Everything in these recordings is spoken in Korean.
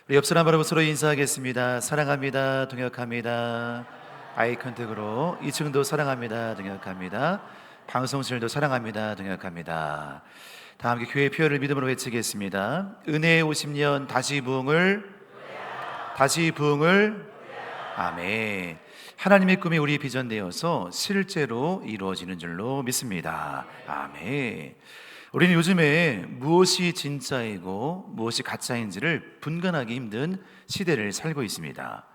우리 옆 사람 바라보 서로 인사하겠습니다. 사랑합니다. 동역합니다. 아이 컨택으로 2층도 사랑합니다. 동역합니다. 방송실도 사랑합니다. 동역합니다. 다 함께 교회 표현을 믿음으로 외치겠습니다. 은혜의 50년 다시 부흥을 아멘. 하나님의 꿈이 우리 비전 되어서 실제로 이루어지는 줄로 믿습니다. 아멘. 우리는 요즘에 무엇이 진짜이고 무엇이 가짜인지를 분간하기 힘든 시대를 살고 있습니다.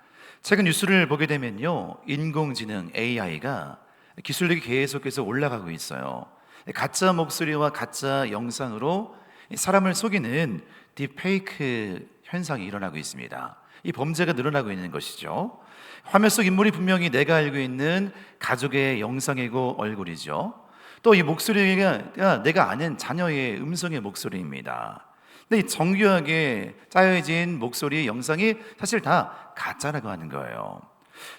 최근 뉴스를 보게 되면요, 인공지능 AI가 기술력이 계속해서 올라가고 있어요. 가짜 목소리와 가짜 영상으로 사람을 속이는 딥페이크 현상이 일어나고 있습니다. 이 범죄가 늘어나고 있는 것이죠. 화면 속 인물이 분명히 내가 알고 있는 가족의 영상이고 얼굴이죠. 또 이 목소리가 내가 아는 자녀의 음성의 목소리입니다. 근데 이 정교하게 짜여진 목소리, 영상이 사실 다 가짜라고 하는 거예요.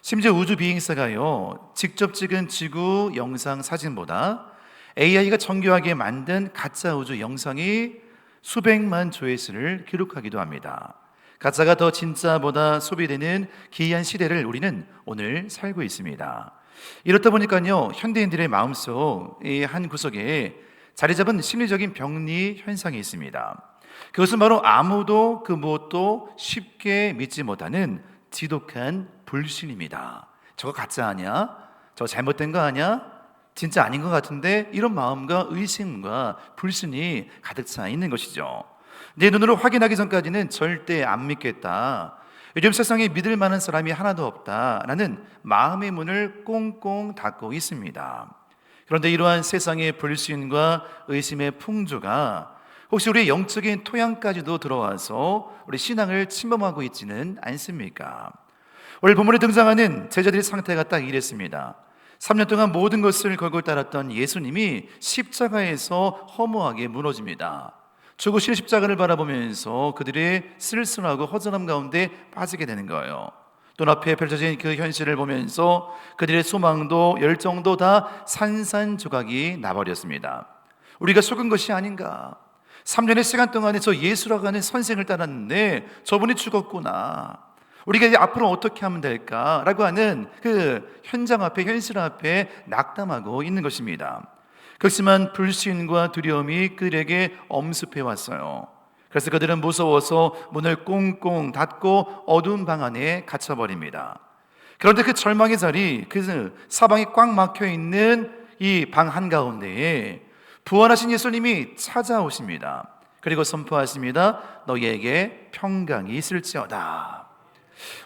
심지어 우주 비행사가요, 직접 찍은 지구 영상 사진보다 AI가 정교하게 만든 가짜 우주 영상이 수백만 조회수를 기록하기도 합니다. 가짜가 더 진짜보다 소비되는 기이한 시대를 우리는 오늘 살고 있습니다. 이렇다 보니까요, 현대인들의 마음속 한 구석에 자리 잡은 심리적인 병리 현상이 있습니다. 그것은 바로 아무도 그 무엇도 쉽게 믿지 못하는 지독한 불신입니다. 저거 가짜 아니야? 저거 잘못된 거 아니야? 진짜 아닌 것 같은데? 이런 마음과 의심과 불신이 가득 차 있는 것이죠. 내 눈으로 확인하기 전까지는 절대 안 믿겠다, 요즘 세상에 믿을 만한 사람이 하나도 없다라는 마음의 문을 꽁꽁 닫고 있습니다. 그런데 이러한 세상의 불신과 의심의 풍조가 혹시 우리의 영적인 토양까지도 들어와서 우리 신앙을 침범하고 있지는 않습니까? 오늘 본문에 등장하는 제자들의 상태가 딱 이랬습니다. 3년 동안 모든 것을 걸고 따랐던 예수님이 십자가에서 허무하게 무너집니다. 죽으신 십자가를 바라보면서 그들의 쓸쓸하고 허전함 가운데 빠지게 되는 거예요. 눈앞에 펼쳐진 그 현실을 보면서 그들의 소망도 열정도 다 산산조각이 나버렸습니다. 우리가 속은 것이 아닌가? 3년의 시간 동안에 저 예수라고 하는 선생을 따랐는데 저분이 죽었구나. 우리가 이제 앞으로 어떻게 하면 될까? 라고 하는 그 현장 앞에, 현실 앞에 낙담하고 있는 것입니다. 그렇지만 불신과 두려움이 그들에게 엄습해 왔어요. 그래서 그들은 무서워서 문을 꽁꽁 닫고 어두운 방 안에 갇혀버립니다. 그런데 그 절망의 자리, 그 사방이 꽉 막혀 있는 이 방 한가운데에 부활하신 예수님이 찾아오십니다. 그리고 선포하십니다. 너희에게 평강이 있을지어다.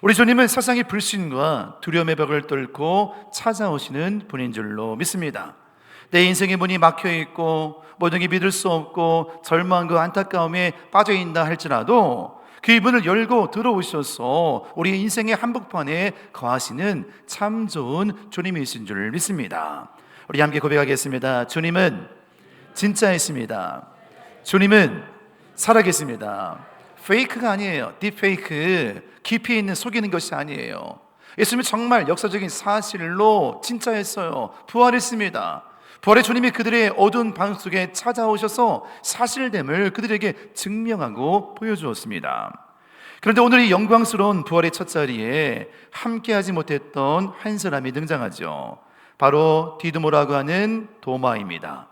우리 주님은 세상의 불신과 두려움의 벽을 뚫고 찾아오시는 분인 줄로 믿습니다. 내 인생의 문이 막혀있고 모든 게 믿을 수 없고 절망과 안타까움에 빠져있다 할지라도 그 문을 열고 들어오셔서 우리 인생의 한복판에 거하시는 참 좋은 주님이신 줄 믿습니다. 우리 함께 고백하겠습니다. 주님은 진짜이십니다. 주님은 살아계십니다. 페이크가 아니에요. 딥페이크, 깊이 있는 속이는 것이 아니에요. 예수님은 정말 역사적인 사실로 진짜였어요. 부활했습니다. 부활의 주님이 그들의 어두운 방 속에 찾아오셔서 사실됨을 그들에게 증명하고 보여주었습니다. 그런데 오늘 이 영광스러운 부활의 첫 자리에 함께하지 못했던 한 사람이 등장하죠. 바로 디두모라고 하는 도마입니다.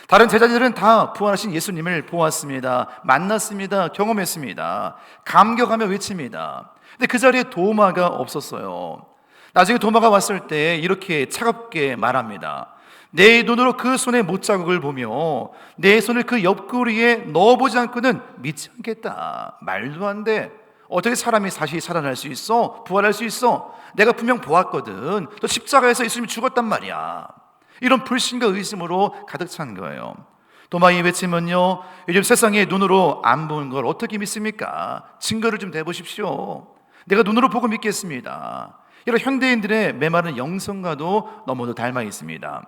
다른 제자들은 다 부활하신 예수님을 보았습니다. 만났습니다. 경험했습니다. 감격하며 외칩니다. 근데 그 자리에 도마가 없었어요. 나중에 도마가 왔을 때 이렇게 차갑게 말합니다. 내 눈으로 그 손의 못자국을 보며 내 손을 그 옆구리에 넣어보지 않고는 믿지 않겠다. 말도 안 돼. 어떻게 사람이 다시 살아날 수 있어? 부활할 수 있어? 내가 분명 보았거든. 또 십자가에서 예수님이 죽었단 말이야. 이런 불신과 의심으로 가득 찬 거예요. 도마의 외침은요, 요즘 세상에 눈으로 안 보는 걸 어떻게 믿습니까? 증거를 좀 대보십시오. 내가 눈으로 보고 믿겠습니다. 이런 현대인들의 메마른 영성과도 너무도 닮아 있습니다.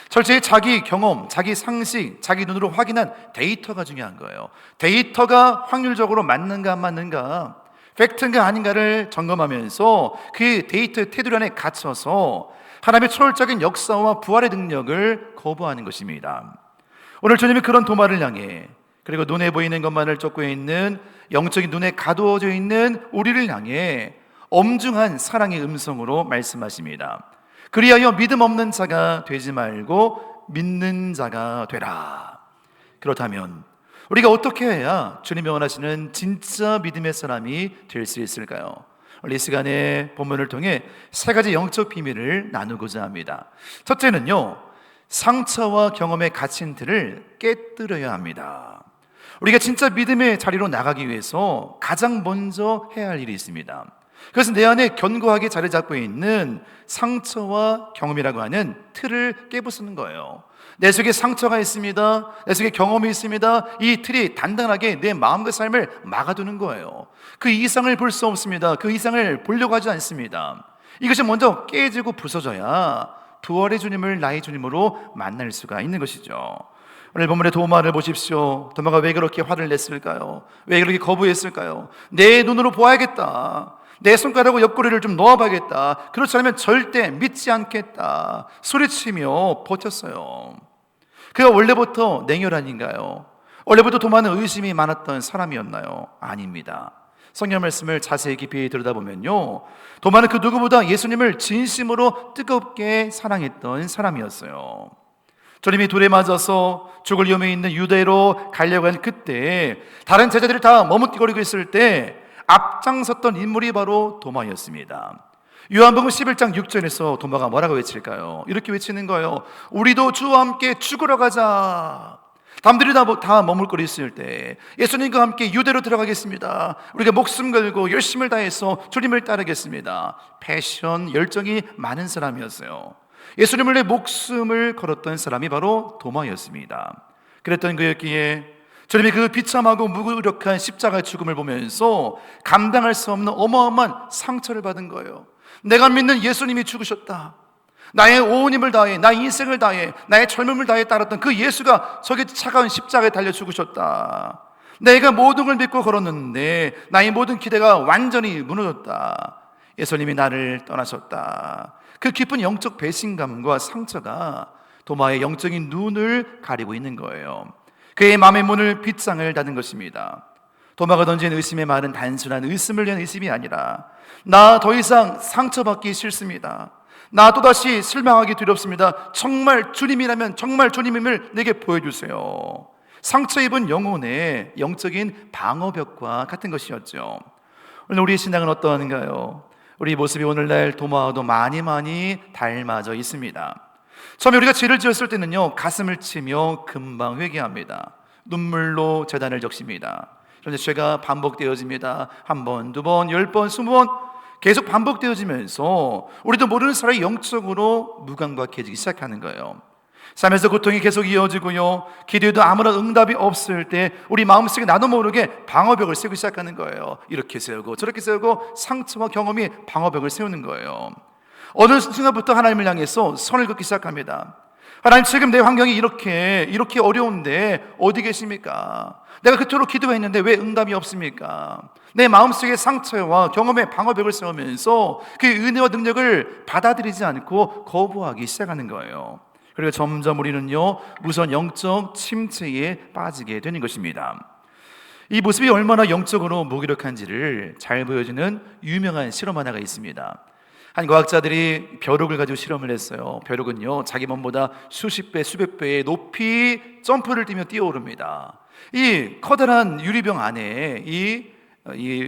철저히 자기 경험, 자기 상식, 자기 눈으로 확인한 데이터가 중요한 거예요. 데이터가 확률적으로 맞는가 안 맞는가, 팩트인가 아닌가를 점검하면서 그 데이터의 테두리 안에 갇혀서 하나님의 초월적인 역사와 부활의 능력을 거부하는 것입니다. 오늘 주님이 그런 도마를 향해, 그리고 눈에 보이는 것만을 쫓고 있는 영적인 눈에 가두어져 있는 우리를 향해 엄중한 사랑의 음성으로 말씀하십니다. 그리하여 믿음 없는 자가 되지 말고 믿는 자가 되라. 그렇다면 우리가 어떻게 해야 주님이 원하시는 진짜 믿음의 사람이 될 수 있을까요? 오늘 이 시간에 본문을 통해 세 가지 영적 비밀을 나누고자 합니다. 첫째는요, 상처와 경험에 갇힌 틀을 깨뜨려야 합니다. 우리가 진짜 믿음의 자리로 나가기 위해서 가장 먼저 해야 할 일이 있습니다. 그래서 내 안에 견고하게 자리 잡고 있는 상처와 경험이라고 하는 틀을 깨부수는 거예요. 내 속에 상처가 있습니다. 내 속에 경험이 있습니다. 이 틀이 단단하게 내 마음과 삶을 막아두는 거예요. 그 이상을 볼 수 없습니다. 그 이상을 보려고 하지 않습니다. 이것이 먼저 깨지고 부서져야 부활의 주님을 나의 주님으로 만날 수가 있는 것이죠. 오늘 본문의 도마를 보십시오. 도마가 왜 그렇게 화를 냈을까요? 왜 그렇게 거부했을까요? 내 눈으로 보아야겠다. 내 손가락으로 옆구리를 좀 놓아봐야겠다. 그렇지 않으면 절대 믿지 않겠다. 소리치며 버텼어요. 그가 원래부터 냉혈한인가요? 원래부터 도마는 의심이 많았던 사람이었나요? 아닙니다. 성경 말씀을 자세히 깊이 들여다보면요, 도마는 그 누구보다 예수님을 진심으로 뜨겁게 사랑했던 사람이었어요. 주님이 돌에 맞아서 죽을 위험에 있는 유대로 가려고 한 그때 다른 제자들이 다 머뭇거리고 있을 때 앞장섰던 인물이 바로 도마였습니다. 요한복음 11장 6절에서 도마가 뭐라고 외칠까요? 이렇게 외치는 거예요. 우리도 주와 함께 죽으러 가자. 남들이 다 머물거리 있을 때 예수님과 함께 유대로 들어가겠습니다. 우리가 목숨 걸고 열심을 다해서 주님을 따르겠습니다. 패션, 열정이 많은 사람이었어요. 예수님을 위해 목숨을 걸었던 사람이 바로 도마였습니다. 그랬던 그였기에 주님이 그 비참하고 무기력한 십자가의 죽음을 보면서 감당할 수 없는 어마어마한 상처를 받은 거예요. 내가 믿는 예수님이 죽으셨다. 나의 온 힘을 다해, 나의 인생을 다해, 나의 젊음을 다해 따랐던 그 예수가 저기 차가운 십자가에 달려 죽으셨다. 내가 모든 걸 믿고 걸었는데 나의 모든 기대가 완전히 무너졌다. 예수님이 나를 떠나셨다. 그 깊은 영적 배신감과 상처가 도마의 영적인 눈을 가리고 있는 거예요. 그의 마음의 문을 빗장을 닫은 것입니다. 도마가 던진 의심의 말은 단순한 의심을 위한 의심이 아니라 나 더 이상 상처받기 싫습니다. 나 또다시 실망하기 두렵습니다. 정말 주님이라면 정말 주님임을 내게 보여주세요. 상처 입은 영혼의 영적인 방어벽과 같은 것이었죠. 오늘 우리의 신앙은 어떠한가요? 우리 모습이 오늘날 도마와도 많이 닮아져 있습니다. 처음에 우리가 죄를 지었을 때는요, 가슴을 치며 금방 회개합니다. 눈물로 제단을 적십니다. 그런데 죄가 반복되어집니다. 한 번, 두 번, 10번, 20번 계속 반복되어지면서 우리도 모르는 사이에 영적으로 무감각해지기 시작하는 거예요. 삶에서 고통이 계속 이어지고요, 기도에도 아무런 응답이 없을 때 우리 마음속에 나도 모르게 방어벽을 세우기 시작하는 거예요. 이렇게 세우고 저렇게 세우고 상처와 경험이 방어벽을 세우는 거예요. 어느 순간부터 하나님을 향해서 선을 긋기 시작합니다. 하나님, 지금 내 환경이 이렇게 어려운데 어디 계십니까? 내가 그토록 기도했는데 왜 응답이 없습니까? 내 마음속에 상처와 경험의 방어벽을 세우면서 그 은혜와 능력을 받아들이지 않고 거부하기 시작하는 거예요. 그리고 점점 우리는요, 무서운 영적 침체에 빠지게 되는 것입니다. 이 모습이 얼마나 영적으로 무기력한지를 잘 보여주는 유명한 실험 하나가 있습니다. 한 과학자들이 벼룩을 가지고 실험을 했어요. 벼룩은요, 자기 몸보다 수십 배, 수백 배의 높이 점프를 뛰며 뛰어오릅니다. 이 커다란 유리병 안에 이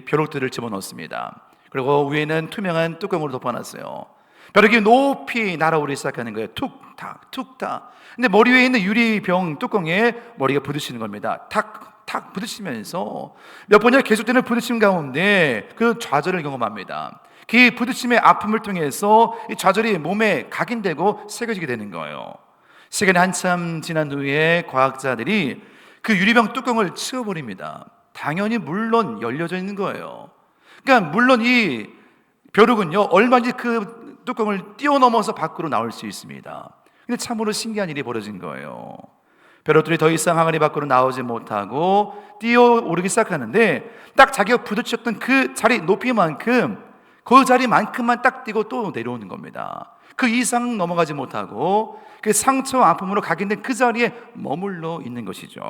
벼룩들을 집어넣습니다. 그리고 위에는 투명한 뚜껑으로 덮어놨어요. 벼룩이 높이 날아오르기 시작하는 거예요. 툭탁 툭탁. 근데 머리 위에 있는 유리병 뚜껑에 머리가 부딪히는 겁니다. 탁탁 부딪히면서 몇 번이나 계속되는 부딪힘 가운데 그 좌절을 경험합니다. 그 부딪힘의 아픔을 통해서 이 좌절이 몸에 각인되고 새겨지게 되는 거예요. 시간이 한참 지난 후에 과학자들이 그 유리병 뚜껑을 치워버립니다. 당연히 물론 열려져 있는 거예요. 그러니까 물론 이 벼룩은요, 얼마든지 그 뚜껑을 뛰어넘어서 밖으로 나올 수 있습니다. 근데 참으로 신기한 일이 벌어진 거예요. 벼룩들이 더 이상 항아리 밖으로 나오지 못하고 뛰어오르기 시작하는데 딱 자기가 부딪혔던 그 자리 높이만큼, 그 자리만큼만 딱 뛰고 또 내려오는 겁니다. 그 이상 넘어가지 못하고 그 상처와 아픔으로 각인된 그 자리에 머물러 있는 것이죠.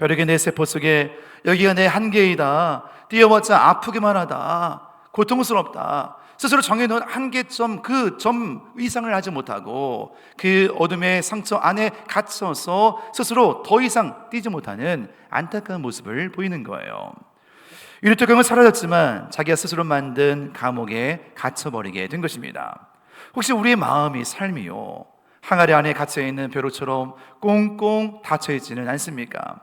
벼룩의 내 세포 속에 여기가 내 한계이다, 뛰어봤자 아프기만 하다, 고통스럽다, 스스로 정해놓은 한계점, 그 점 이상을 하지 못하고 그 어둠의 상처 안에 갇혀서 스스로 더 이상 뛰지 못하는 안타까운 모습을 보이는 거예요. 유리토경은 사라졌지만 자기가 스스로 만든 감옥에 갇혀버리게 된 것입니다. 혹시 우리의 마음이, 삶이요, 항아리 안에 갇혀있는 벼룩처럼 꽁꽁 닫혀있지는 않습니까?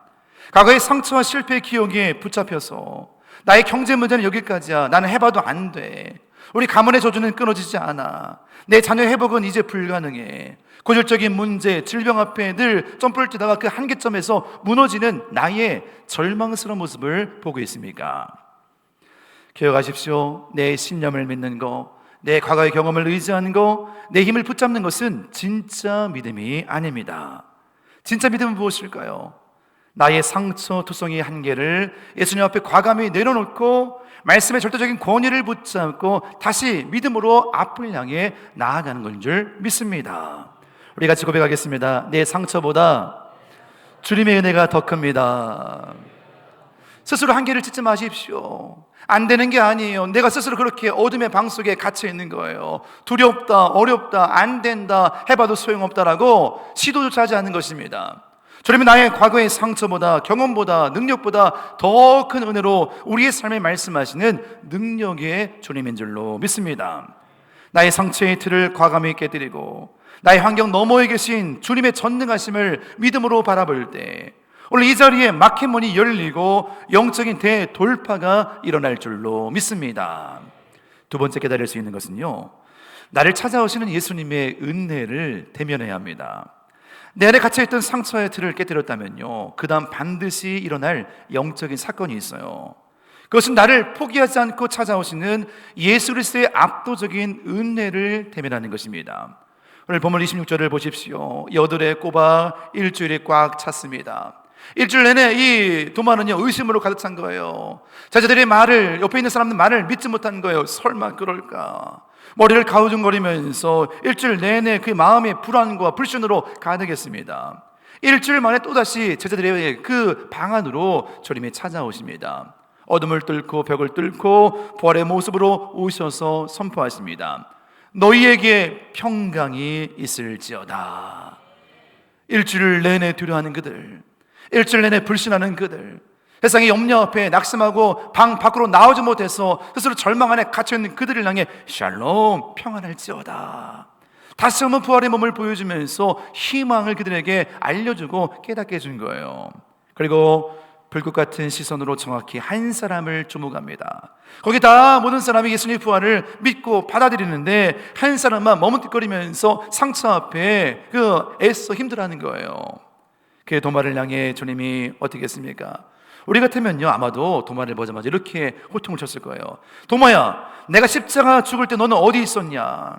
과거의 상처와 실패의 기억에 붙잡혀서 나의 경제 문제는 여기까지야, 나는 해봐도 안 돼, 우리 가문의 저주는 끊어지지 않아, 내 자녀 회복은 이제 불가능해, 고질적인 문제, 질병 앞에 늘 점프를 뛰다가 그 한계점에서 무너지는 나의 절망스러운 모습을 보고 있습니까? 기억하십시오. 내 신념을 믿는 거, 내 과거의 경험을 의지하는 거, 내 힘을 붙잡는 것은 진짜 믿음이 아닙니다. 진짜 믿음은 무엇일까요? 나의 상처 투성이 한계를 예수님 앞에 과감히 내려놓고 말씀의 절대적인 권위를 붙잡고 다시 믿음으로 앞을 향해 나아가는 것인 줄 믿습니다. 우리 같이 고백하겠습니다. 내 상처보다 주님의 은혜가 더 큽니다. 스스로 한계를 짓지 마십시오. 안 되는 게 아니에요. 내가 스스로 그렇게 어둠의 방 속에 갇혀 있는 거예요. 두렵다, 어렵다, 안 된다, 해봐도 소용없다라고 시도조차 하지 않는 것입니다. 주님은 나의 과거의 상처보다, 경험보다, 능력보다 더 큰 은혜로 우리의 삶에 말씀하시는 능력의 주님인 줄로 믿습니다. 나의 상처의 틀을 과감히 깨뜨리고 나의 환경 너머에 계신 주님의 전능하심을 믿음으로 바라볼 때 오늘 이 자리에 막힌 문이 열리고 영적인 대돌파가 일어날 줄로 믿습니다. 두 번째 깨달을 수 있는 것은요, 나를 찾아오시는 예수님의 은혜를 대면해야 합니다. 내 안에 갇혀있던 상처의 틀을 깨뜨렸다면요, 그 다음 반드시 일어날 영적인 사건이 있어요. 그것은 나를 포기하지 않고 찾아오시는 예수 그리스도의 압도적인 은혜를 대면하는 것입니다. 오늘 본문 26절을 보십시오. 여들의 꼬박 일주일이 꽉 찼습니다. 일주일 내내 이 도마는요, 의심으로 가득 찬 거예요. 자기들의 말을, 옆에 있는 사람들 말을 믿지 못한 거예요. 설마 그럴까? 머리를 가우뚱거리면서 일주일 내내 그 마음의 불안과 불신으로 가득했습니다. 일주일 만에 또다시 제자들의 그 방 안으로 주님이 찾아오십니다. 어둠을 뚫고 벽을 뚫고 부활의 모습으로 오셔서 선포하십니다. 너희에게 평강이 있을지어다. 일주일 내내 두려워하는 그들, 일주일 내내 불신하는 그들, 세상의 염려 앞에 낙심하고 방 밖으로 나오지 못해서 스스로 절망 안에 갇혀있는 그들을 향해 샬롬, 평안할지어다. 다시 한번 부활의 몸을 보여주면서 희망을 그들에게 알려주고 깨닫게 해준 거예요. 그리고 불꽃 같은 시선으로 정확히 한 사람을 주목합니다. 거기 다 모든 사람이 예수님의 부활을 믿고 받아들이는데 한 사람만 머뭇거리면서 상처 앞에 애써 힘들어하는 거예요. 그 도마를 향해 주님이 어떻게 했습니까? 우리 같으면요, 아마도 도마를 보자마자 이렇게 호통을 쳤을 거예요. 도마야, 내가 십자가 죽을 때 너는 어디 있었냐?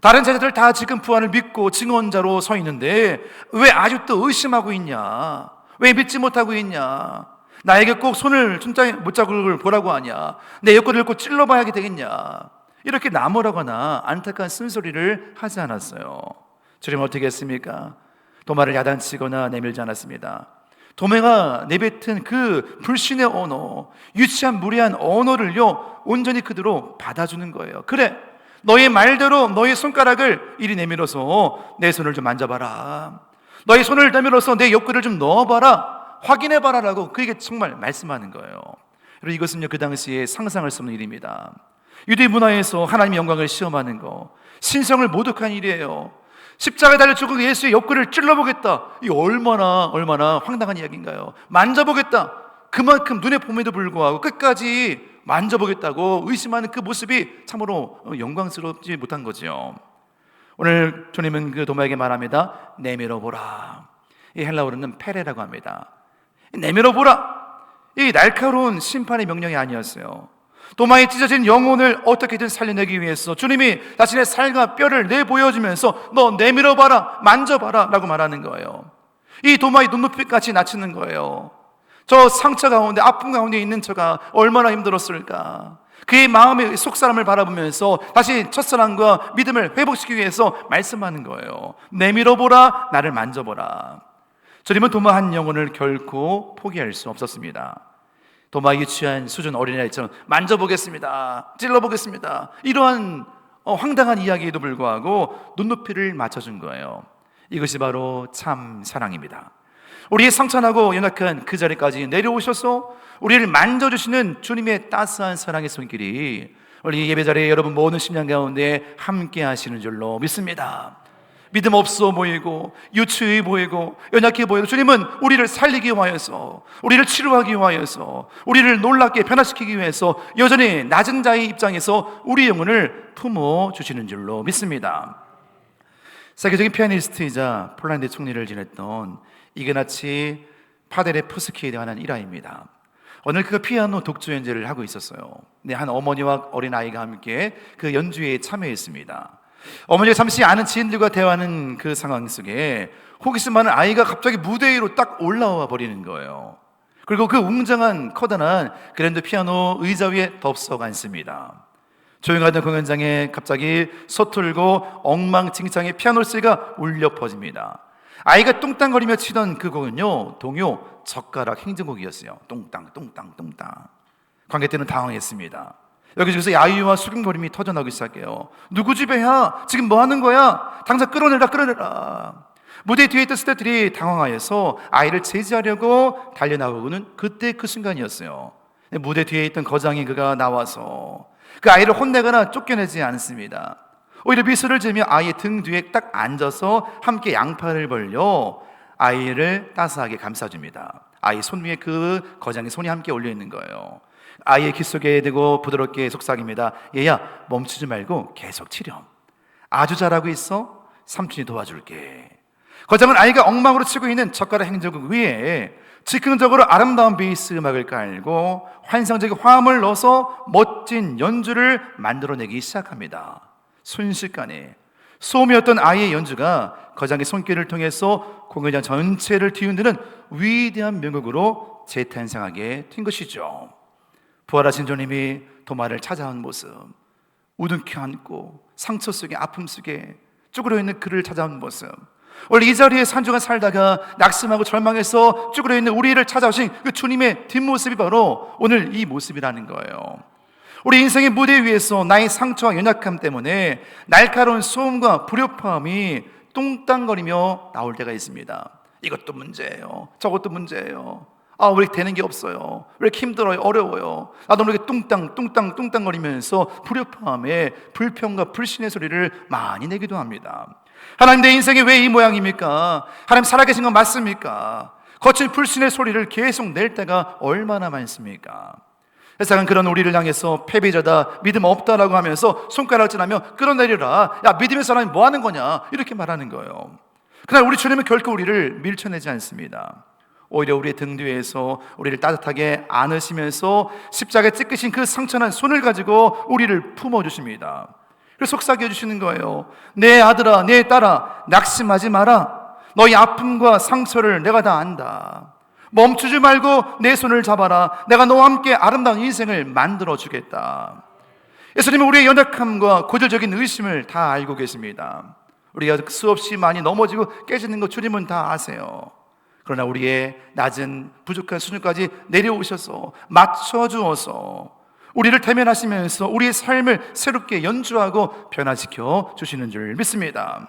다른 제자들 다 지금 부활을 믿고 증언자로 서 있는데 왜 아직도 의심하고 있냐? 왜 믿지 못하고 있냐? 나에게 꼭 손을 못자국을 보라고 하냐? 내 옆구리를 꼭 찔러봐야 되겠냐? 이렇게 나무라거나 안타까운 쓴소리를 하지 않았어요. 주님은 어떻게 했습니까? 도마를 야단치거나 내밀지 않았습니다. 도마가 내뱉은 그 불신의 언어, 유치한 무례한 언어를요, 온전히 그대로 받아주는 거예요. 그래, 너의 말대로 너의 손가락을 이리 내밀어서 내 손을 좀 만져봐라. 너의 손을 내밀어서 내 옆구리를 좀 넣어봐라. 확인해봐라 라고 그에게 정말 말씀하는 거예요. 그리고 이것은요, 그 당시에 상상할 수 없는 일입니다. 유대 문화에서 하나님의 영광을 시험하는 거, 신성을 모독한 일이에요. 십자가에 달려 죽은 예수의 옆구리를 찔러보겠다. 이 얼마나 황당한 이야기인가요? 만져보겠다. 그만큼 눈에 봄에도 불구하고 끝까지 만져보겠다고 의심하는 그 모습이 참으로 영광스럽지 못한 거죠. 오늘 주님은 그 도마에게 말합니다. 내밀어보라. 이 헬라어로는 페레라고 합니다. 내밀어보라. 이 날카로운 심판의 명령이 아니었어요. 도마에 찢어진 영혼을 어떻게든 살려내기 위해서 주님이 자신의 살과 뼈를 내보여주면서 너 내밀어봐라, 만져봐라 라고 말하는 거예요. 이 도마의 눈높이까지 낮추는 거예요. 저 상처 가운데, 아픔 가운데 있는 저가 얼마나 힘들었을까. 그의 마음의 속사람을 바라보면서 다시 첫사랑과 믿음을 회복시키기 위해서 말씀하는 거예요. 내밀어보라, 나를 만져보라. 주님은 도마 한 영혼을 결코 포기할 수 없었습니다. 도마에 취한 수준 어린아이처럼 만져보겠습니다, 찔러보겠습니다, 이러한 황당한 이야기에도 불구하고 눈높이를 맞춰준 거예요. 이것이 바로 참 사랑입니다. 우리의 상처나고 연약한 그 자리까지 내려오셔서 우리를 만져주시는 주님의 따스한 사랑의 손길이 우리 예배자리에 여러분 모든 심령 가운데 함께 하시는 줄로 믿습니다. 믿음 없어 보이고 유치해 보이고 연약해 보이고 주님은 우리를 살리기 위하여서, 우리를 치료하기 위하여서, 우리를 놀랍게 변화시키기 위해서 여전히 낮은 자의 입장에서 우리 영혼을 품어주시는 줄로 믿습니다. 세계적인 피아니스트이자 폴란드 총리를 지냈던 이그나치 파데레프스키에 관한 일화입니다. 오늘 그 피아노 독주 연주를 하고 있었어요. 한 어머니와 어린아이가 함께 그 연주에 참여했습니다. 어머니가 잠시 아는 지인들과 대화하는 그 상황 속에 호기심 많은 아이가 갑자기 무대 위로 딱 올라와 버리는 거예요. 그리고 그 웅장한 커다란 그랜드 피아노 의자 위에 덥석 앉습니다. 조용하던 공연장에 갑자기 서툴고 엉망진창의 피아노 소리가 울려 퍼집니다. 아이가 뚱땅거리며 치던 그 곡은요, 동요 젓가락 행진곡이었어요. 똥땅 똥땅 똥땅. 관객들은 당황했습니다. 여기저기서 야유와 수근거림이 터져나오기 시작해요. 누구 집에야? 지금 뭐 하는 거야? 당장 끌어내라. 무대 뒤에 있던 스태프들이 당황하여서 아이를 제지하려고 달려나오고는 그때 그 순간이었어요. 무대 뒤에 있던 거장이 그가 나와서 그 아이를 혼내거나 쫓겨내지 않습니다. 오히려 미소를 지으며 아이의 등 뒤에 딱 앉아서 함께 양팔을 벌려 아이를 따스하게 감싸줍니다. 아이 손 위에 그 거장의 손이 함께 올려 있는 거예요. 아이의 귀 속에 대고 부드럽게 속삭입니다. 얘야, 멈추지 말고 계속 치렴. 아주 잘하고 있어. 삼촌이 도와줄게. 거장은 아이가 엉망으로 치고 있는 젓가락 행진곡 위에 즉흥적으로 아름다운 베이스 음악을 깔고 환상적인 화음을 넣어서 멋진 연주를 만들어내기 시작합니다. 순식간에 소음이었던 아이의 연주가 거장의 손길을 통해서 공연장 전체를 뒤흔드는 위대한 명곡으로 재탄생하게 된 것이죠. 부활하신 주님이 도마를 찾아온 모습, 우둔케 안고 상처 속에 아픔 속에 쭈그려 있는 그를 찾아온 모습, 원래 이 자리에 산중간 살다가 낙심하고 절망해서 쭈그려 있는 우리를 찾아오신 그 주님의 뒷모습이 바로 오늘 이 모습이라는 거예요. 우리 인생의 무대 위에서 나의 상처와 연약함 때문에 날카로운 소음과 불협화음이 뚱땅거리며 나올 때가 있습니다. 이것도 문제예요, 저것도 문제예요. 왜 이렇게 되는 게 없어요? 왜 이렇게 힘들어요? 어려워요? 나도 모르게 뚱땅거리면서 불협화음에 불평과 불신의 소리를 많이 내기도 합니다. 하나님, 내 인생이 왜 이 모양입니까? 하나님, 살아계신 건 맞습니까? 거친 불신의 소리를 계속 낼 때가 얼마나 많습니까? 세상은 그런 우리를 향해서 패배자다, 믿음 없다라고 하면서 손가락질하며 끌어내려라, 야 믿음의 사람이 뭐 하는 거냐, 이렇게 말하는 거예요. 그러나 우리 주님은 결코 우리를 밀쳐내지 않습니다. 오히려 우리의 등 뒤에서 우리를 따뜻하게 안으시면서 십자가에 찢기신 그 상처난 손을 가지고 우리를 품어주십니다. 그래서 속삭여 주시는 거예요. 내 아들아, 내 딸아, 낙심하지 마라. 너희 아픔과 상처를 내가 다 안다. 멈추지 말고 내 손을 잡아라. 내가 너와 함께 아름다운 인생을 만들어 주겠다. 예수님은 우리의 연약함과 고질적인 의심을 다 알고 계십니다. 우리가 수없이 많이 넘어지고 깨지는 거 주님은 다 아세요. 그러나 우리의 낮은 부족한 수준까지 내려오셔서 맞춰주어서 우리를 대면하시면서 우리의 삶을 새롭게 연주하고 변화시켜 주시는 줄 믿습니다.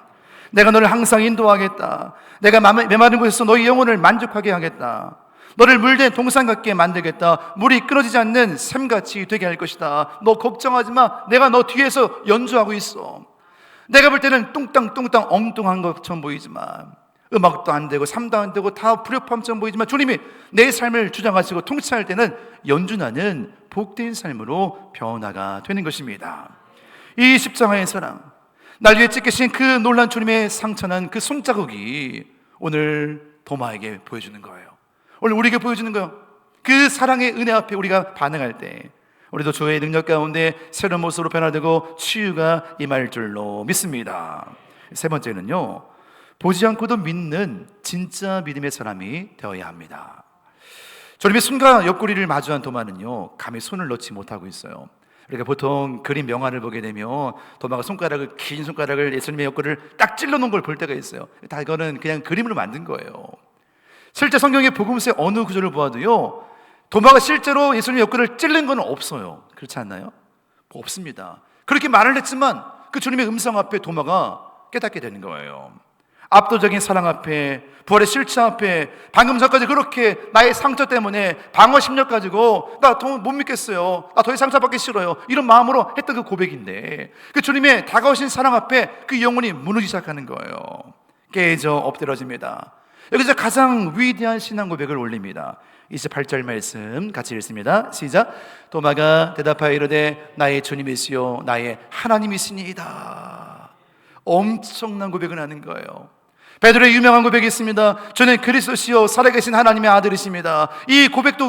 내가 너를 항상 인도하겠다. 내가 메마른 곳에서 너희 영혼을 만족하게 하겠다. 너를 물된 동산 같게 만들겠다. 물이 끊어지지 않는 샘같이 되게 할 것이다. 너 걱정하지 마. 내가 너 뒤에서 연주하고 있어. 내가 볼 때는 뚱땅 엉뚱한 것처럼 보이지만, 음악도 안 되고 삶도 안 되고 다 불협화음처럼 보이지만, 주님이 내 삶을 주장하시고 통치할 때는 연주나는 복된 삶으로 변화가 되는 것입니다. 이 십자가의 사랑, 날 위해 찢기신 그 놀란 주님의 상처난 그 손자국이 오늘 도마에게 보여주는 거예요. 오늘 우리에게 보여주는 거예요. 그 사랑의 은혜 앞에 우리가 반응할 때 우리도 주의 능력 가운데 새로운 모습으로 변화되고 치유가 임할 줄로 믿습니다. 세 번째는요, 보지 않고도 믿는 진짜 믿음의 사람이 되어야 합니다. 주님의 손과 옆구리를 마주한 도마는요, 감히 손을 넣지 못하고 있어요. 그러니까 보통 그림 명화를 보게 되면 도마가 긴 손가락을 예수님의 옆구리를 딱 찔러 놓은 걸 볼 때가 있어요. 다 이거는 그냥 그림으로 만든 거예요. 실제 성경의 복음서의 어느 구절을 보아도요, 도마가 실제로 예수님의 옆구리를 찔른 건 없어요. 그렇지 않나요? 없습니다. 그렇게 말을 했지만 그 주님의 음성 앞에 도마가 깨닫게 되는 거예요. 압도적인 사랑 앞에, 부활의 실체 앞에, 방금 전까지 그렇게 나의 상처 때문에 방어 심력 가지고 나 못 믿겠어요, 나 더 이상 상처받기 싫어요, 이런 마음으로 했던 그 고백인데, 그 주님의 다가오신 사랑 앞에 그 영혼이 무너지기 시작하는 거예요. 깨져 엎드러집니다. 여기서 가장 위대한 신앙 고백을 올립니다. 28절 말씀 같이 읽습니다. 시작. 도마가 대답하여 이르되 나의 주님이시요 나의 하나님이시니이다. 엄청난 고백을 하는 거예요. 베드로의 유명한 고백이 있습니다. 저는 그리스도시요 살아계신 하나님의 아들이십니다. 이 고백도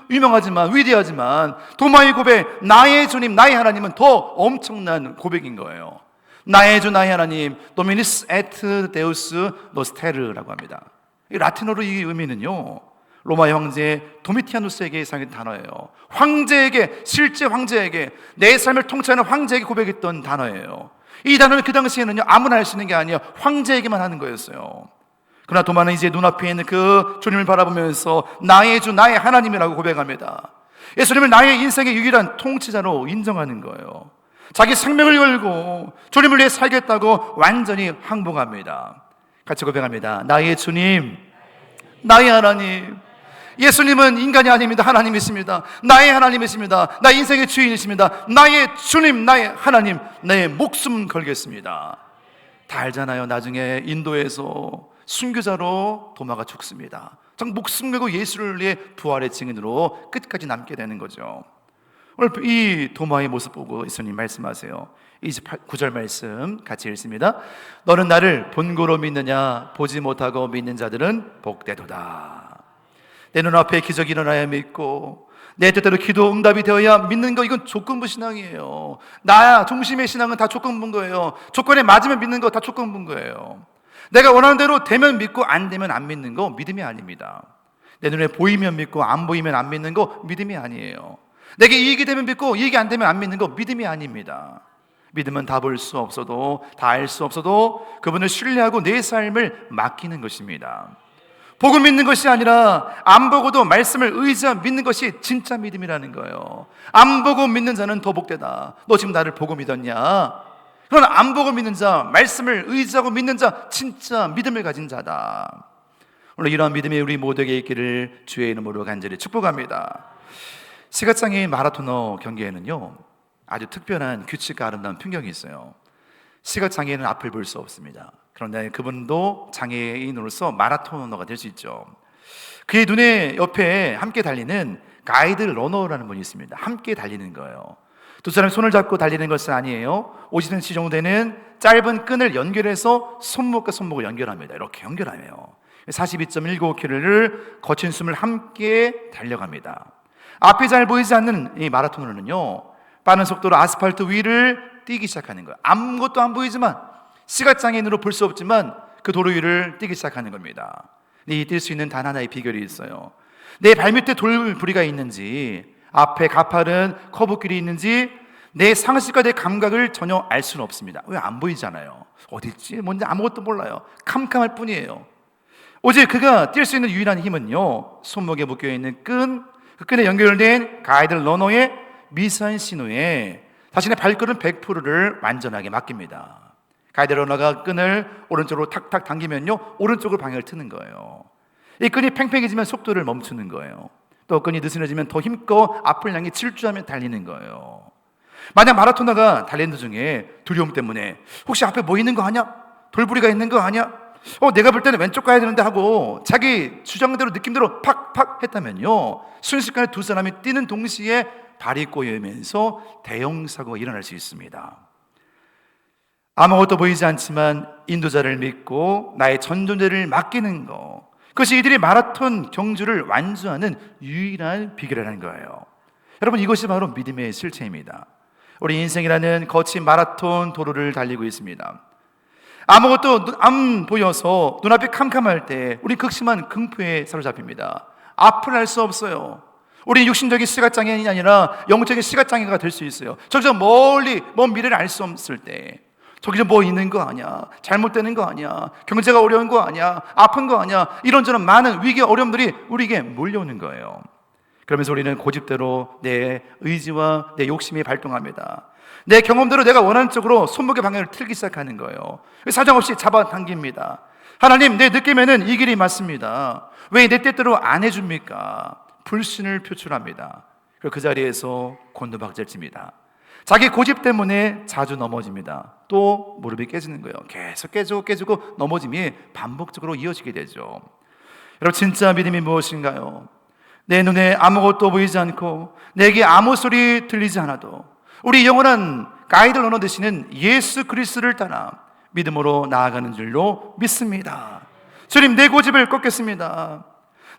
유명하지만 위대하지만 도마의 고백, 나의 주님 나의 하나님은 더 엄청난 고백인 거예요. 나의 주 나의 하나님, 도미니스 에트 데우스 노스테르라고 합니다. 이 라틴어로 이 의미는요, 로마 황제 도미티아누스에게 상한 단어예요. 황제에게, 실제 황제에게, 내 삶을 통치하는 황제에게 고백했던 단어예요. 이 단어는 그 당시에는요, 아무나 할 수 있는 게 아니에요. 황제에게만 하는 거였어요. 그러나 도마는 이제 눈앞에 있는 그 주님을 바라보면서 나의 주 나의 하나님이라고 고백합니다. 예수님을 나의 인생의 유일한 통치자로 인정하는 거예요. 자기 생명을 걸고 주님을 위해 살겠다고 완전히 항복합니다. 같이 고백합니다. 나의 주님, 나의 하나님. 예수님은 인간이 아닙니다. 하나님이십니다. 나의 하나님이십니다. 나의 인생의 주인이십니다. 나의 주님, 나의 하나님, 내 목숨 걸겠습니다. 다 알잖아요. 나중에 인도에서 순교자로 도마가 죽습니다. 정 목숨 걸고 예수를 위해 부활의 증인으로 끝까지 남게 되는 거죠. 오늘 이 도마의 모습 보고 예수님 말씀하세요. 29절 말씀 같이 읽습니다. 너는 나를 본고로 믿느냐? 보지 못하고 믿는 자들은 복되도다. 내 눈앞에 기적이 일어나야 믿고 내 뜻대로 기도 응답이 되어야 믿는 거, 이건 조건부 신앙이에요. 나 중심의 신앙은 다 조건부인 거예요. 조건에 맞으면 믿는 거 다 조건부인 거예요. 내가 원하는 대로 되면 믿고 안 되면 안 믿는 거 믿음이 아닙니다. 내 눈에 보이면 믿고 안 보이면 안 믿는 거 믿음이 아니에요. 내게 이익이 되면 믿고 이익이 안 되면 안 믿는 거 믿음이 아닙니다. 믿음은 다 볼 수 없어도, 다 알 수 없어도 그분을 신뢰하고 내 삶을 맡기는 것입니다. 보고 믿는 것이 아니라 안 보고도 말씀을 의지하며 믿는 것이 진짜 믿음이라는 거예요. 안 보고 믿는 자는 더 복되다. 너 지금 나를 보고 믿었냐? 그러나 안 보고 믿는 자, 말씀을 의지하고 믿는 자, 진짜 믿음을 가진 자다. 오늘 이러한 믿음이 우리 모두에게 있기를 주의 이름으로 간절히 축복합니다. 시각장애인 마라토너 경기에는요, 아주 특별한 규칙과 아름다운 풍경이 있어요. 시각장애인은 앞을 볼 수 없습니다. 그런데 그분도 장애인으로서 마라토너가 될 수 있죠. 그의 눈에 옆에 함께 달리는 가이드 러너라는 분이 있습니다. 함께 달리는 거예요. 두 사람이 손을 잡고 달리는 것은 아니에요. 50cm 정도 되는 짧은 끈을 연결해서 손목과 손목을 연결합니다. 이렇게 연결하며 42.19km를 거친 숨을 함께 달려갑니다. 앞이 잘 보이지 않는 이 마라토너는요, 빠른 속도로 아스팔트 위를 뛰기 시작하는 거예요. 아무것도 안 보이지만, 시각장애인으로 볼 수 없지만 그 도로 위를 뛰기 시작하는 겁니다. 이 뛸 수 있는 단 하나의 비결이 있어요. 내 발밑에 돌부리가 있는지, 앞에 가파른 커브길이 있는지 내 상식과 내 감각을 전혀 알 수는 없습니다. 왜? 안 보이잖아요. 어디 있지? 뭔지 아무것도 몰라요. 캄캄할 뿐이에요. 오직 그가 뛸 수 있는 유일한 힘은요, 손목에 묶여있는 끈, 그 끈에 연결된 가이드 러너의 미세한 신호에 자신의 발걸음 100%를 완전하게 맡깁니다. 가이드 러너가 끈을 오른쪽으로 탁탁 당기면요, 오른쪽으로 방향을 트는 거예요. 이 끈이 팽팽해지면 속도를 멈추는 거예요. 또 끈이 느슨해지면 더 힘껏 앞을 향해 질주하며 달리는 거예요. 만약 마라토너가 달리는 도중에 두려움 때문에 혹시 앞에 뭐 있는 거 아냐? 돌부리가 있는 거 아냐? 내가 볼 때는 왼쪽 가야 되는데 하고 자기 주장대로 느낌대로 팍팍 했다면요, 순식간에 두 사람이 뛰는 동시에 발이 꼬이면서 대형 사고가 일어날 수 있습니다. 아무것도 보이지 않지만 인도자를 믿고 나의 전 존재를 맡기는 것, 그것이 이들이 마라톤 경주를 완주하는 유일한 비결이라는 거예요. 여러분, 이것이 바로 믿음의 실체입니다. 우리 인생이라는 거친 마라톤 도로를 달리고 있습니다. 아무것도 안 보여서 눈앞이 캄캄할 때 우리 극심한 공포에 사로잡힙니다. 앞을 알 수 없어요. 우리 육신적인 시각장애인이 아니라 영적인 시각장애가 될 수 있어요. 저기서 멀리 먼 미래를 알 수 없을 때, 저기 좀 뭐 있는 거 아니야, 잘못되는 거 아니야, 경제가 어려운 거 아니야, 아픈 거 아니야, 이런저런 많은 위기 어려움들이 우리에게 몰려오는 거예요. 그러면서 우리는 고집대로 내 의지와 내 욕심이 발동합니다. 내 경험대로 내가 원하는 쪽으로 손목의 방향을 틀기 시작하는 거예요. 사정없이 잡아당깁니다. 하나님, 내 느낌에는 이 길이 맞습니다. 왜 내 뜻대로 안 해줍니까? 불신을 표출합니다. 그리고 그 자리에서 곤두박질 칩니다. 자기 고집 때문에 자주 넘어집니다. 또 무릎이 깨지는 거예요. 계속 깨지고 넘어짐이 반복적으로 이어지게 되죠. 여러분, 진짜 믿음이 무엇인가요? 내 눈에 아무것도 보이지 않고 내게 아무 소리 들리지 않아도 우리 영원한 가이드 러너 되시는 예수 그리스도를 따라 믿음으로 나아가는 줄로 믿습니다. 주님, 내 고집을 꺾겠습니다.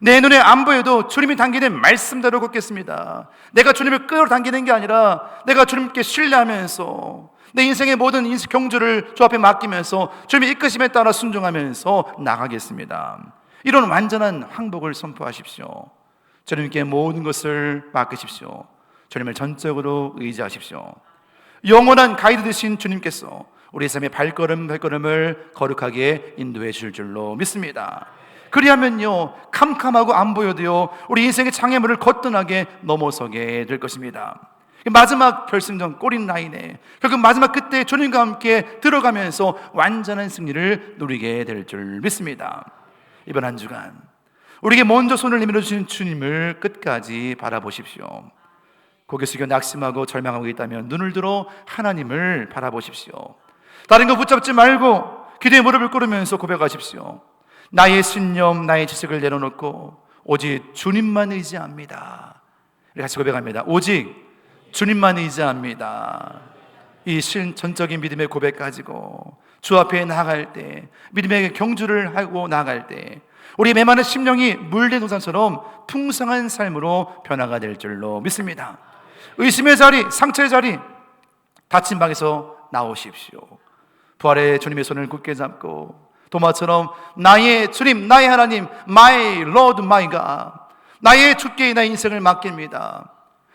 내 눈에 안 보여도 주님이 당기는 말씀대로 걷겠습니다. 내가 주님을 끌어당기는 게 아니라 내가 주님께 신뢰하면서 내 인생의 모든 경주를 주 앞에 맡기면서 주님의 이끄심에 따라 순종하면서 나가겠습니다. 이런 완전한 항복을 선포하십시오. 주님께 모든 것을 맡기십시오. 주님을 전적으로 의지하십시오. 영원한 가이드 되신 주님께서 우리 삶의 발걸음을 거룩하게 인도해 줄 줄로 믿습니다. 그리하면요, 캄캄하고 안 보여도요, 우리 인생의 장애물을 거뜬하게 넘어서게 될 것입니다. 마지막 결승전 골인 라인에 결국 마지막 그때 주님과 함께 들어가면서 완전한 승리를 누리게 될 줄 믿습니다. 이번 한 주간 우리에게 먼저 손을 내밀어 주신 주님을 끝까지 바라보십시오. 고개 숙여 낙심하고 절망하고 있다면 눈을 들어 하나님을 바라보십시오. 다른 거 붙잡지 말고 기도의 무릎을 꿇으면서 고백하십시오. 나의 신념, 나의 지식을 내려놓고 오직 주님만 의지합니다. 같이 고백합니다. 오직 주님만 의지합니다. 이 전적인 믿음의 고백 가지고 주 앞에 나아갈 때, 믿음의 경주를 하고 나아갈 때 우리 메마른 심령이 물된 우산처럼 풍성한 삶으로 변화가 될 줄로 믿습니다. 의심의 자리, 상처의 자리, 닫힌 방에서 나오십시오. 부활의 주님의 손을 굳게 잡고 도마처럼 나의 주님, 나의 하나님, my Lord, my God, 나의 주께 나의 인생을 맡깁니다.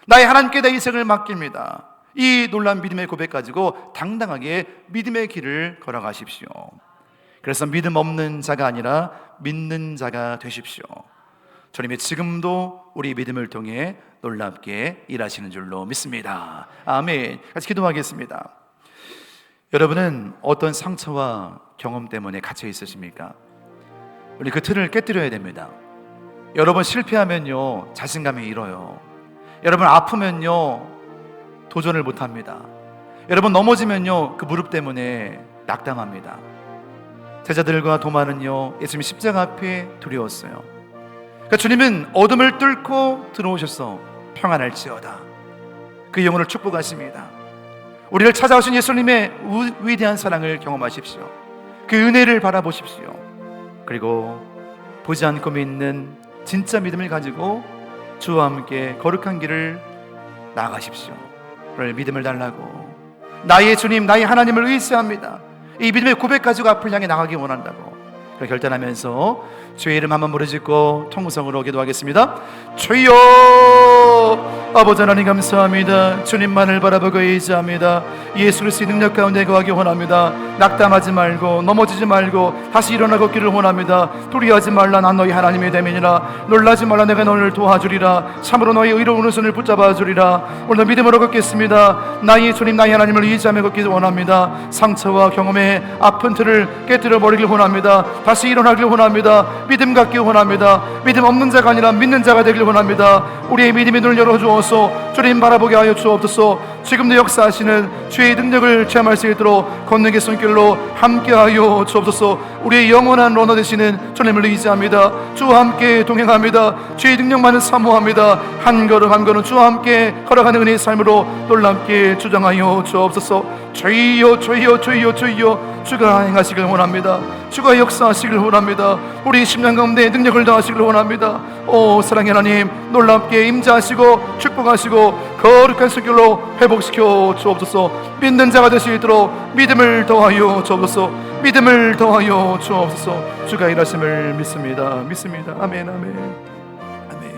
나의 하나님께 내 인생을 맡깁니다. 이 놀라운 믿음의 고백 가지고 당당하게 믿음의 길을 걸어가십시오. 그래서 믿음 없는 자가 아니라 믿는 자가 되십시오. 주님이 지금도 우리 믿음을 통해 놀랍게 일하시는 줄로 믿습니다. 아멘. 같이 기도하겠습니다. 여러분은 어떤 상처와 경험 때문에 갇혀 있으십니까? 우리 그 틀을 깨뜨려야 됩니다. 여러분 실패하면요, 자신감이 잃어요. 여러분 아프면요, 도전을 못합니다. 여러분 넘어지면요, 그 무릎 때문에 낙담합니다. 제자들과 도마는요, 예수님 십자가 앞에 두려웠어요. 그러니까 주님은 어둠을 뚫고 들어오셔서 평안할지어다, 그 영혼을 축복하십니다. 우리를 찾아오신 예수님의 위대한 사랑을 경험하십시오. 그 은혜를 바라보십시오. 그리고 보지 않고 믿는 진짜 믿음을 가지고 주와 함께 거룩한 길을 나아가십시오. 오늘 믿음을 달라고, 나의 주님, 나의 하나님을 의지합니다, 이 믿음의 고백 가지고 앞을 향해 나가기 원한다고 결단하면서 주의 이름 한번 부르짖고 통성으로 기도하겠습니다. 주여, 아버지 하나님 감사합니다. 주님만을 바라보고 의지합니다. 예수 그리스도의 능력 가운데 거하기 원합니다. 낙담하지 말고 넘어지지 말고 다시 일어나 걷기를 원합니다. 두려워하지 말라, 난 너희 하나님의 대면이라. 놀라지 말라, 내가 너를 도와주리라. 참으로 너희 의로운 손을 붙잡아 주리라. 오늘 믿음으로 걷겠습니다. 나의 주님, 나의 하나님을 의지하며 걷기 원합니다. 상처와 경험의 아픈 틀을 깨뜨려 버리길 원합니다. 다시 일어나길 원합니다. 믿음 갖기 원합니다. 믿음 없는 자가 아니라 믿는 자가 되길 원합니다. 우리의 믿음의 눈을 열어주어서 주님 바라보게 하여 주옵소서. 지금도 역사하시는 주의 능력을 체험할 수 있도록 걷는 손길로 함께하여 주옵소서. 우리의 영원한 러너 되시는 주님을 의지합니다. 주와 함께 동행합니다. 주의 능력만을 사모합니다. 한 걸음 한 걸음 주와 함께 걸어가는 은혜의 삶으로 놀랍게 주장하여 주옵소서. 주여, 주여, 주여, 주여, 주가 행하시길 원합니다. 주가 역사하시길 원합니다. 우리 심령 가운데 능력을 더하시길 원합니다. 오 사랑의 하나님, 놀랍게 임재하시고 축복하시고 거룩한 손길로 회복시켜 주옵소서. 믿는 자가 될 수 있도록 믿음을 더하여 주옵소서. 믿음을 더하여 주옵소서. 주가 일하심을 믿습니다. 믿습니다. 아멘, 아멘, 아멘.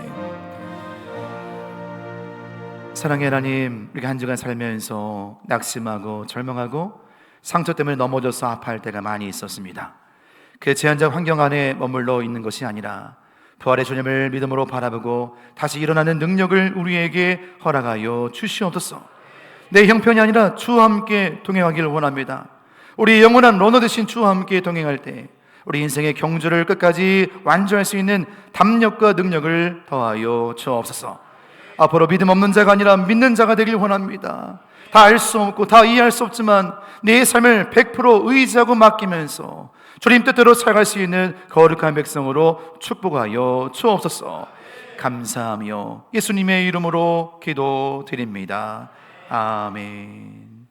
사랑의 하나님, 우리가 한 주간 살면서 낙심하고 절망하고 상처 때문에 넘어져서 아파할 때가 많이 있었습니다. 그 제한적 환경 안에 머물러 있는 것이 아니라 부활의 주님을 믿음으로 바라보고 다시 일어나는 능력을 우리에게 허락하여 주시옵소서. 내 형편이 아니라 주와 함께 동행하기를 원합니다. 우리 영원한 러너 되신 주와 함께 동행할 때 우리 인생의 경주를 끝까지 완주할 수 있는 담력과 능력을 더하여 주옵소서. 앞으로 믿음 없는 자가 아니라 믿는 자가 되길 원합니다. 다 알 수 없고 다 이해할 수 없지만 내 삶을 100% 의지하고 맡기면서 주님 뜻대로 살아갈 수 있는 거룩한 백성으로 축복하여 주옵소서. 감사하며 예수님의 이름으로 기도드립니다. 아멘.